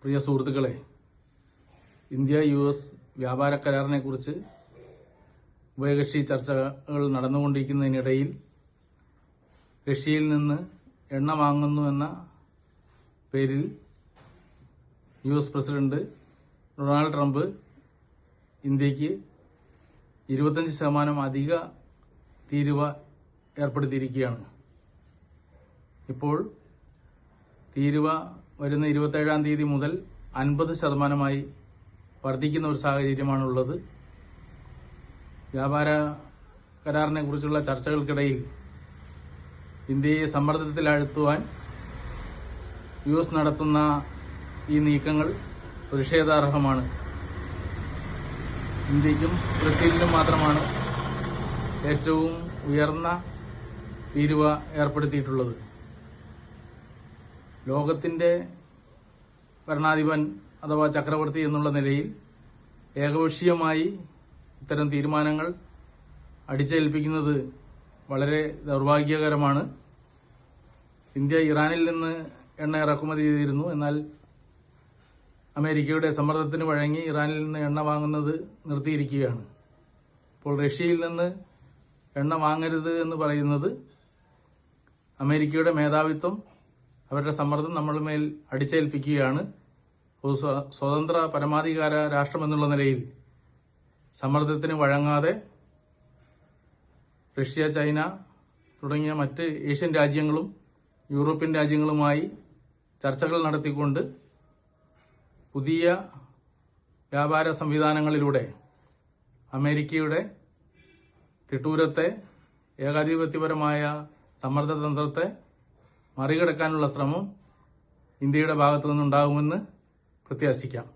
പ്രിയ സുഹൃത്തുക്കളെ, ഇന്ത്യ-US വ്യാപാര കരാറിനെക്കുറിച്ച് ഉഭയകക്ഷി ചർച്ചകൾ നടന്നുകൊണ്ടിരിക്കുന്നതിനിടയിൽ റഷ്യയിൽ നിന്ന് എണ്ണ വാങ്ങുന്നു എന്ന പേരിൽ US പ്രസിഡന്റ് ഡൊണാൾഡ് ട്രംപ് ഇന്ത്യക്ക് 25% അധിക തീരുവ ഏർപ്പെടുത്തിയിരിക്കുകയാണ്. ഇപ്പോൾ തീരുവ വരുന്ന 27-ാം തീയതി മുതൽ 50% വർദ്ധിക്കുന്ന ഒരു സാഹചര്യമാണുള്ളത്. വ്യാപാര കരാറിനെ കുറിച്ചുള്ള ചർച്ചകൾക്കിടയിൽ ഇന്ത്യയെ സമ്മർദ്ദത്തിലാഴ്ത്തുവാൻ US നടത്തുന്ന ഈ നീക്കങ്ങൾ പ്രതിഷേധാർഹമാണ്. ഇന്ത്യക്കും ബ്രസീലിനും മാത്രമാണ് ഏറ്റവും ഉയർന്ന തീരുവ ഏർപ്പെടുത്തിയിട്ടുള്ളത്. ലോകത്തിന്റെ ഭരണാധിപൻ അഥവാ ചക്രവർത്തി എന്നുള്ള നിലയിൽ ഏകപക്ഷീയമായി ഇത്തരം തീരുമാനങ്ങൾ അടിച്ചേൽപ്പിക്കുന്നത് വളരെ ദൗർഭാഗ്യകരമാണ്. ഇന്ത്യ ഇറാനിൽ നിന്ന് എണ്ണ ഇറക്കുമതി ചെയ്തിരുന്നു. എന്നാൽ അമേരിക്കയുടെ സമ്മർദ്ദത്തിന് വഴങ്ങി ഇറാനിൽ നിന്ന് എണ്ണ വാങ്ങുന്നത് നിർത്തിയിരിക്കുകയാണ്. ഇപ്പോൾ റഷ്യയിൽ നിന്ന് എണ്ണ വാങ്ങരുത് എന്ന് പറയുന്നത് അമേരിക്കയുടെ മേധാവിത്വം, അവരുടെ സമ്മർദ്ദം നമ്മുടെ മേൽ അടിച്ചേൽപ്പിക്കുകയാണ്. ഒരു സ്വതന്ത്ര പരമാധികാര രാഷ്ട്രമെന്നുള്ള നിലയിൽ സമ്മർദ്ദത്തിന് വഴങ്ങാതെ റഷ്യ, ചൈന തുടങ്ങിയ മറ്റ് ഏഷ്യൻ രാജ്യങ്ങളും യൂറോപ്യൻ രാജ്യങ്ങളുമായി ചർച്ചകൾ നടത്തിക്കൊണ്ട് പുതിയ വ്യാപാര സംവിധാനങ്ങളിലൂടെ അമേരിക്കയുടെ തിട്ടൂരത്തെ ഏകാധിപത്യപരമായ സമ്മർദ്ദതന്ത്രത്തെ മറികടക്കാനുള്ള ശ്രമം ഇന്ത്യയുടെ ഭാഗത്തു നിന്നുണ്ടാകുമെന്ന് പ്രത്യാശിക്കാം.